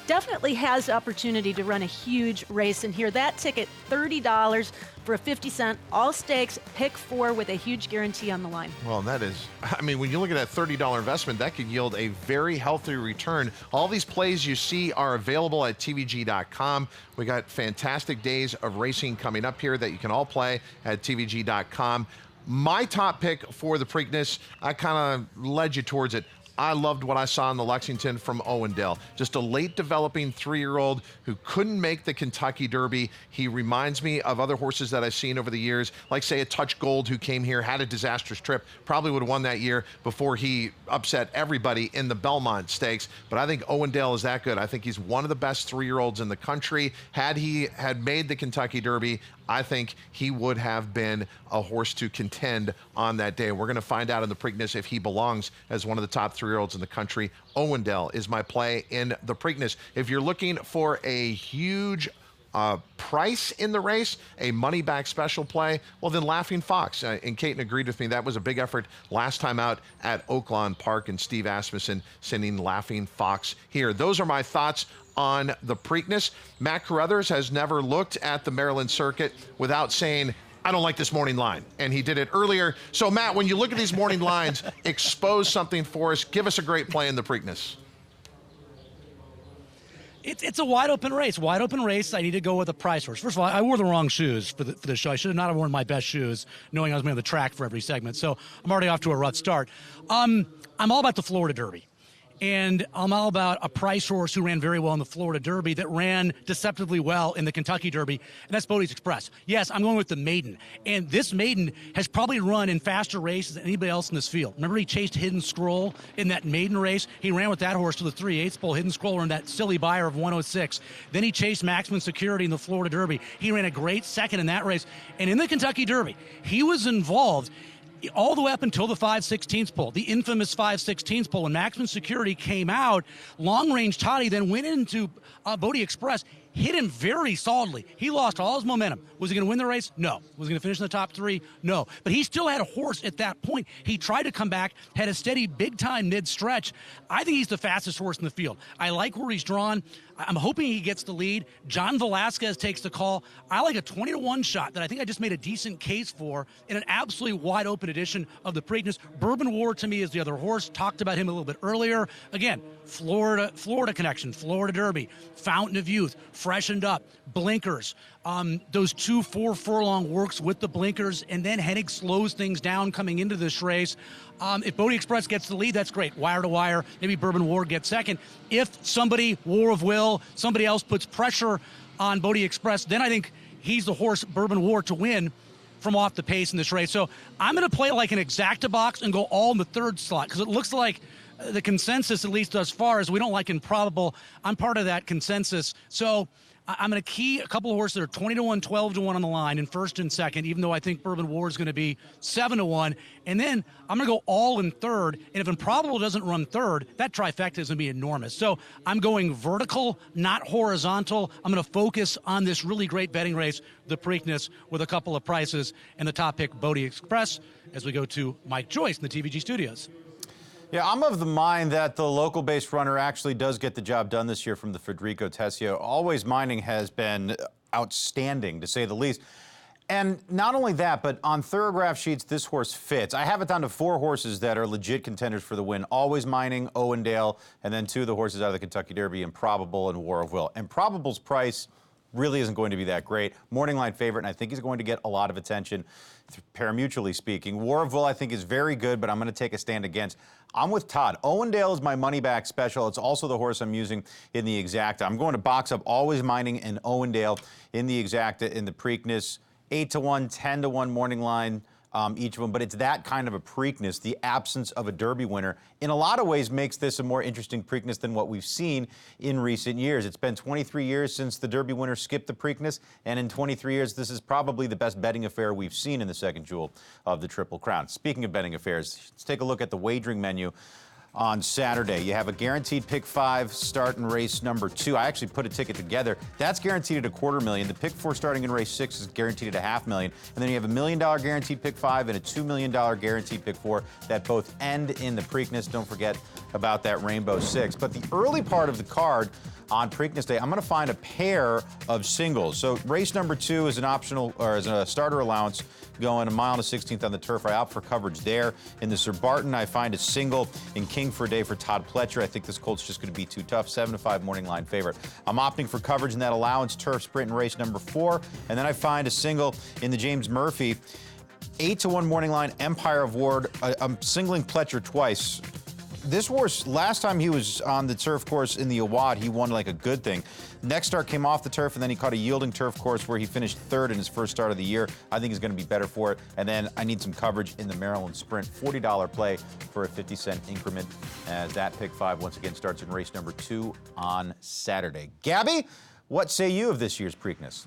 Speaker 7: definitely has opportunity to run a huge race in here. That ticket, $30 for a 50-cent all stakes pick 4 with a huge guarantee on the line.
Speaker 6: Well, that is, I mean, when you look at that $30 investment, that could yield a very healthy return. All these plays you see are available at TVG.com. We got fantastic days of racing coming up here that you can all play at TVG.com. My top pick for the Preakness, I kind of led you towards it. I loved what I saw in the Lexington from Owendale. Just a late developing 3-year-old who couldn't make the Kentucky Derby. He reminds me of other horses that I've seen over the years, like say a Touch Gold, who came here, had a disastrous trip, probably would have won that year before he upset everybody in the Belmont Stakes. But I think Owendale is that good. I think he's one of the best 3-year-olds in the country. Had he had made the Kentucky Derby, I think he would have been a horse to contend on that day. We're going to find out in the Preakness if he belongs as one of the top 3-year-olds in the country. Owendale is my play in the Preakness. If you're looking for a huge price in the race, a money back special play, well then Laughing Fox. And Caton agreed with me. That was a big effort last time out at Oaklawn Park, and Steve Asmussen sending Laughing Fox here. Those are my thoughts on the Preakness. Matt Carothers has never looked at the Maryland circuit without saying, I don't like this morning line, and he did it earlier. So, Matt, when you look at these morning lines, expose something for us. Give us a great play in the Preakness.
Speaker 9: It's a wide open race. Wide open race. I need to go with a price horse. First of all, I wore the wrong shoes for the show. I should have not have worn my best shoes, knowing I was going to the track for every segment. So I'm already off to a rough start. I'm all about the Florida Derby. And I'm all about a price horse who ran very well in the Florida Derby that ran deceptively well in the Kentucky Derby, and that's BODEXPRESS. Yes, I'm going with the maiden. And this maiden has probably run in faster races than anybody else in this field. Remember he chased Hidden Scroll in that maiden race? He ran with that horse to the 3/8 pole. Hidden Scroll ran that silly buyer of 106. Then he chased Maximum Security in the Florida Derby. He ran a great second in that race. And in the Kentucky Derby, he was involved all the way up until the 5/16 pole, the infamous 5/16 pole. When Maximum Security came out, Long Range Toddy then went into BODEXPRESS, hit him very solidly. He lost all his momentum. Was he going to win the race? No. Was he going to finish in the top 3? No. But he still had a horse at that point. He tried to come back, had a steady big-time mid-stretch. I think he's the fastest horse in the field. I like where he's drawn. I'm hoping he gets the lead. John Velasquez takes the call. I like a 20-1 shot that I think I just made a decent case for in an absolutely wide-open edition of the Preakness. Bourbon War, to me, is the other horse. Talked about him a little bit earlier. Again, Florida connection, Florida Derby, Fountain of Youth, freshened up, blinkers. Those 2 4-furlong works with the blinkers, and then Hennig slows things down coming into this race. If BODEXPRESS gets the lead, that's great. Wire to wire, maybe Bourbon War gets second. If somebody, War of Will, somebody else puts pressure on BODEXPRESS, then I think he's the horse, Bourbon War, to win from off the pace in this race. So I'm going to play like an exacta box and go all in the third slot, because it looks like the consensus, at least thus far, is we don't like Improbable. I'm part of that consensus. So I'm going to key a couple of horses that are 20-1, 12-1 on the line in first and second, even though I think Bourbon War is going to be 7-1. And then I'm going to go all in third. And if Improbable doesn't run third, that trifecta is going to be enormous. So I'm going vertical, not horizontal. I'm going to focus on this really great betting race, the Preakness, with a couple of prices, and the top pick, BODEXPRESS, as we go to Mike Joyce in the TVG studios.
Speaker 4: Yeah, I'm of the mind that the local-based runner actually does get the job done this year from the Federico Tessio. ALWAYSMINING has been outstanding, to say the least. And not only that, but on Thorograph sheets, this horse fits. I have it down to 4 horses that are legit contenders for the win. ALWAYSMINING, OWENDALE, and then 2 of the horses out of the Kentucky Derby, Improbable and War of Will. Improbable's price really isn't going to be that great. Morning line favorite, and I think he's going to get a lot of attention, parimutually speaking. War of Will, I think, is very good, but I'm going to take a stand against. I'm with Todd. OWENDALE is my money back special. It's also the horse I'm using in the exacta. I'm going to box up ALWAYSMINING and OWENDALE in the exacta in the Preakness. 8-1, 10-1 morning line, each of them, but it's that kind of a Preakness. The absence of a Derby winner, in a lot of ways, makes this a more interesting Preakness than what we've seen in recent years. It's been 23 years since the Derby winner skipped the Preakness, and in 23 years, this is probably the best betting affair we've seen in the second jewel of the Triple Crown. Speaking of betting affairs, let's take a look at the wagering menu. On Saturday, you have a guaranteed pick 5 start in race number 2. I actually put a ticket together. That's guaranteed at $250,000. The pick 4 starting in race 6 is guaranteed at $500,000. And then you have a $1 million guaranteed pick 5 and a $2 million guaranteed pick 4 that both end in the Preakness. Don't forget about that Rainbow 6. But the early part of the card on Preakness Day, I'm going to find a pair of singles. So race number 2 is an optional, or is a starter allowance, going 1 mile and a 16th on the turf. I opt for coverage there. In the Sir Barton, I find a single in King for a Day for Todd Pletcher. I think this colt's just going to be too tough. 7-5 morning line favorite. I'm opting for coverage in that allowance turf sprint in race number 4. And then I find a single in the James Murphy. 8-1 morning line, Empire of Ward. I'm singling Pletcher twice. This horse, last time he was on the turf course in the Awad, he won like a good thing. Next start came off the turf, and then he caught a yielding turf course where he finished 3rd in his first start of the year. I think he's going to be better for it. And then I need some coverage in the Maryland Sprint. $40 play for a 50-cent increment, as that pick 5 once again starts in race number 2 on Saturday. Gabby, what say you of this year's Preakness?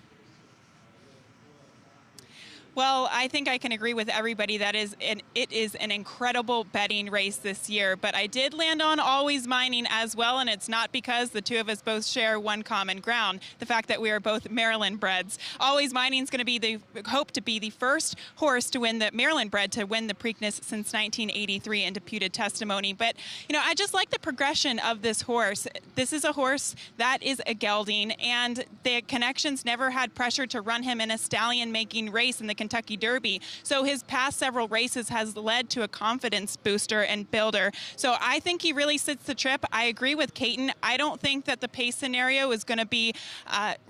Speaker 12: Well, I think I can agree with everybody that it is an incredible betting race this year, but I did land on ALWAYSMINING as well, and it's not because the two of us both share one common ground, the fact that we are both Maryland breds. ALWAYSMINING is going to be hope to be the first horse to win the Maryland bred to win the Preakness since 1983 in deputed testimony. But, you know, I just like the progression of this horse. This is a horse that is a gelding, and the connections never had pressure to run him in a stallion-making race in the Kentucky Derby. So his past several races has led to a confidence booster and builder. So I think he really sits the trip. I agree with Caton. I don't think that the pace scenario is going to be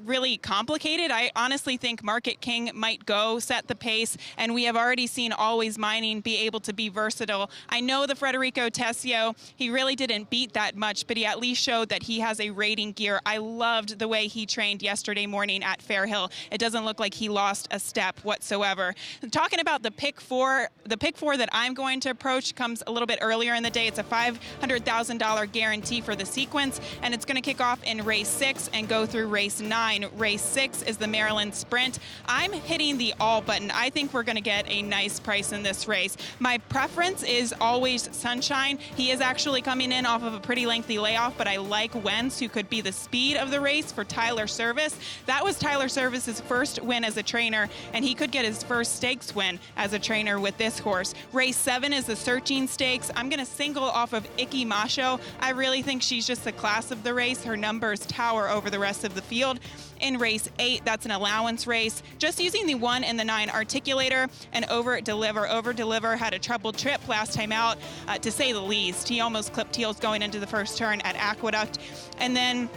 Speaker 12: really complicated. I honestly think Market King might go set the pace, and we have already seen Always Mining be able to be versatile. I know the Federico Tessio, he really didn't beat that much, but he at least showed that he has a rating gear. I loved the way he trained yesterday morning at Fairhill. It doesn't look like he lost a step whatsoever. Talking about the pick four that I'm going to approach comes a little bit earlier in the day. It's a $500,000 guarantee for the sequence, and it's going to kick off in race 6 and go through race 9. Race 6 is the Maryland Sprint. I'm hitting the all button. I think we're going to get a nice price in this race. My preference is Always Sunshine. He is actually coming in off of a pretty lengthy layoff, but I like Wentz, who could be the speed of the race for Tyler Service. That was Tyler Service's first win as a trainer, and he could get his first stakes win as a trainer with this horse. Race 7 is the Searching Stakes. I'm going to single off of Iki Macho. I really think she's just the class of the race. Her numbers tower over the rest of the field. In race 8, that's an allowance race. Just using the 1 and the 9 Articulator and Over Deliver had a troubled trip last time out, to say the least. He almost clipped heels going into the first turn at Aqueduct. And then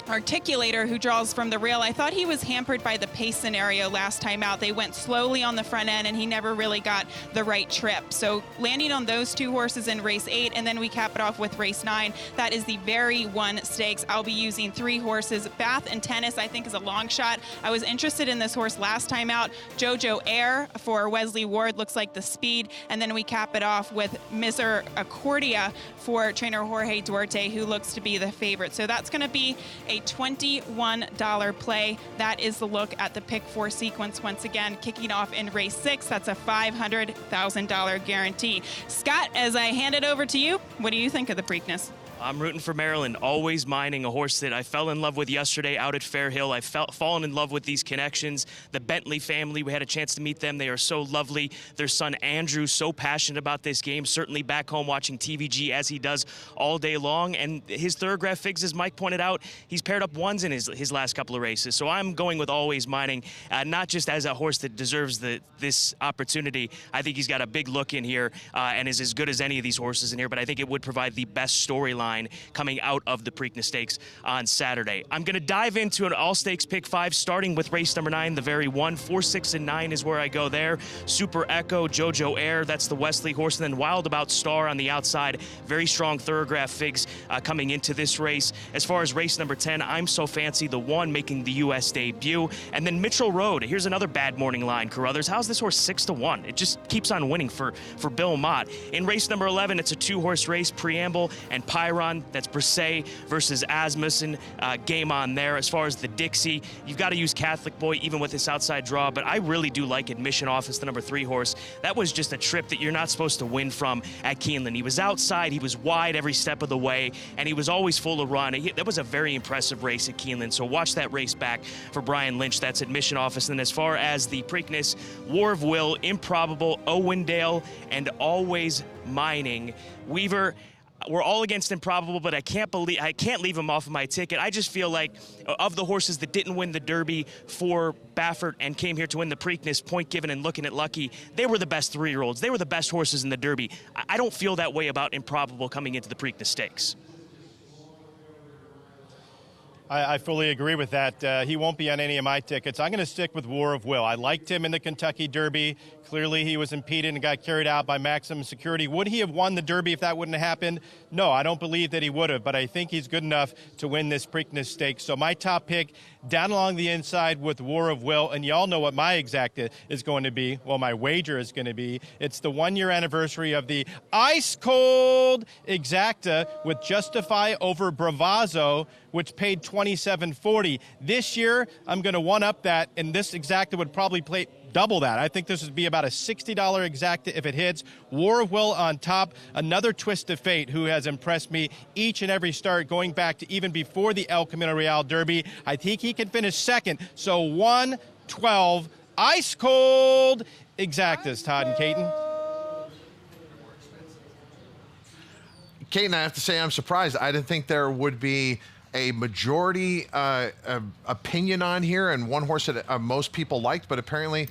Speaker 12: Articulator, who draws from the rail, I thought he was hampered by the pace scenario last time out. They went slowly on the front end, and he never really got the right trip. So landing on those 2 horses in race 8, and then we cap it off with race 9. That is the very 1 stakes. I'll be using 3 horses. Bath and Tennis, I think, is a long shot. I was interested in this horse last time out. Jojo Air for Wesley Ward looks like the speed, and then we cap it off with Misericordia for trainer Jorge Duarte, who looks to be the favorite. So that's going to be a $21 play. That is the look at the pick 4 sequence. Once again, kicking off in race 6. That's a $500,000 guarantee. Scott, as I hand it over to you, what do you think of the Preakness?
Speaker 2: I'm rooting for Maryland, Always Mining, a horse that I fell in love with yesterday out at Fairhill. I've fallen in love with these connections. The Bentley family, we had a chance to meet them. They are so lovely. Their son, Andrew, so passionate about this game, certainly back home watching TVG as he does all day long. And his thoroughbred figs, as Mike pointed out, he's paired up 1s in his last couple of races. So I'm going with Always Mining, not just as a horse that deserves this opportunity. I think he's got a big look in here and is as good as any of these horses in here, but I think it would provide the best storyline coming out of the Preakness Stakes on Saturday. I'm going to dive into an all-stakes pick 5, starting with race number 9, the very 1. 4, 6, and 9 is where I go there. Super Echo, Jojo Air, that's the Wesley horse, and then Wild About Star on the outside. Very strong thoroughbred figs coming into this race. As far as race number 10, I'm So Fancy, the 1 making the U.S. debut. And then Mitchell Road. Here's another bad morning line, Carothers. How's this horse 6-1? It just keeps on winning for Bill Mott. In race number 11, it's a 2-horse race, Preamble and Pyron. That's Brisset versus Asmussen. Game on there. As far as the Dixie, you've got to use Catholic Boy even with this outside draw, but I really do like Admission Office, the number 3 horse. That was just a trip that you're not supposed to win from at Keeneland. He was outside, he was wide every step of the way, and he was always full of run. That was a very impressive race at Keeneland, so watch that race back for Brian Lynch. That's Admission Office. And as far as the Preakness, War of Will, Improbable, Owendale, and Always Mining. Weaver, we're all against Improbable, but I can't leave him off of my ticket. I just feel like of the horses that didn't win the Derby for Baffert and came here to win the Preakness, Point Given and Looking at Lucky, they were the best 3-year-olds. They were the best horses in the Derby. I don't feel that way about Improbable coming into the Preakness Stakes.
Speaker 10: I fully agree with that. He won't be on any of my tickets. I'm going to stick with War of Will. I liked him in the Kentucky Derby. Clearly, he was impeded and got carried out by Maximum Security. Would he have won the Derby if that wouldn't have happened? No, I don't believe that he would have, but I think he's good enough to win this Preakness Stakes. So my top pick, down along the inside with War of Will, and y'all know what my exacta is going to be. Well, my wager is going to be. It's the 1-year anniversary of the ice-cold exacta with Justify over Bravazzo, which paid $27.40. This year, I'm going to one-up that, and this exacta would probably play double that. I think this would be about a $60 exacta if it hits. War of Will on top. Another Twist of Fate who has impressed me each and every start going back to even before the El Camino Real Derby. I think he can finish second. So 1-12, ice cold exactas, Todd and Caton.
Speaker 6: Caton, I have to say I'm surprised. I didn't think there would be a majority opinion on here and one horse that most people liked, but apparently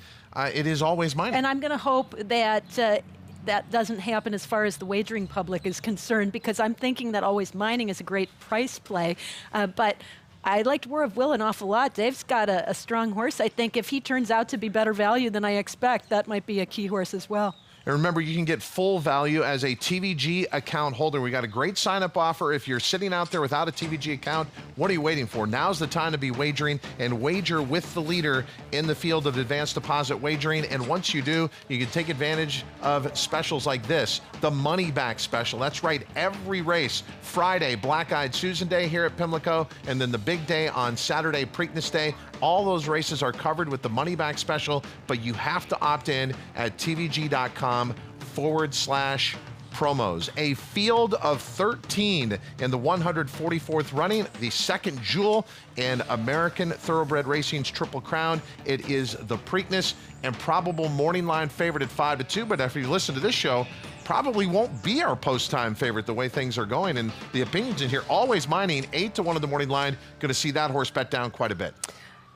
Speaker 6: it is Always Mining.
Speaker 7: And I'm going to hope that that doesn't happen as far as the wagering public is concerned, because I'm thinking that Always Mining is a great price play. But I liked War of Will an awful lot. Dave's got a strong horse. I think if he turns out to be better value than I expect, that might be a key horse as well.
Speaker 6: And remember, you can get full value as a TVG account holder. We got a great sign-up offer. If you're sitting out there without a TVG account, what are you waiting for? Now's the time to be wagering and wager with the leader in the field of advanced deposit wagering. And once you do, you can take advantage of specials like this, the money back special. That's right, every race, Friday, Black-Eyed Susan Day here at Pimlico, and then the big day on Saturday, Preakness Day. All those races are covered with the money back special, but you have to opt in at tvg.com/promos. A field of 13 in the 144th running, the second jewel in American Thoroughbred Racing's Triple Crown. It is the Preakness, and probable morning line favorite at 5-2, but after you listen to this show, probably won't be our post-time favorite the way things are going. And the opinions in here, Always Mining, 8-1 in the morning line. Going to see that horse bet down quite a bit.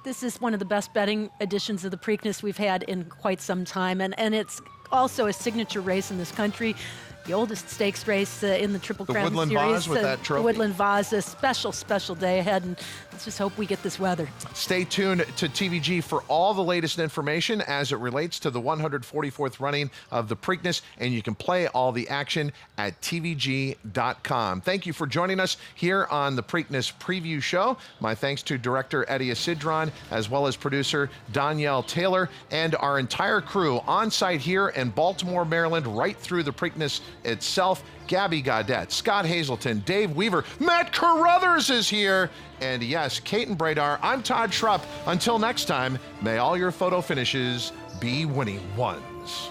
Speaker 7: This is one of the best betting editions of the Preakness we've had in quite some time, and it's also a signature race in this country. The oldest stakes race in the Triple Crown
Speaker 6: Woodland
Speaker 7: Series.
Speaker 6: Vase with that trophy.
Speaker 7: The Woodland Vase, a special day ahead, and let's just hope we get this weather.
Speaker 6: Stay tuned to TVG for all the latest information as it relates to the 144th running of the Preakness, and you can play all the action at tvg.com. Thank you for joining us here on the Preakness Preview Show. My thanks to Director Eddie Isidron, as well as producer Danielle Taylor, and our entire crew on site here in Baltimore, Maryland, right through the Preakness itself. Gabby Gaudette, Scott Hazelton, Dave Weaver, Matt Carothers is here, and yes, Caton Bredar. I'm Todd Schrupp. Until next time, may all your photo finishes be winning ones.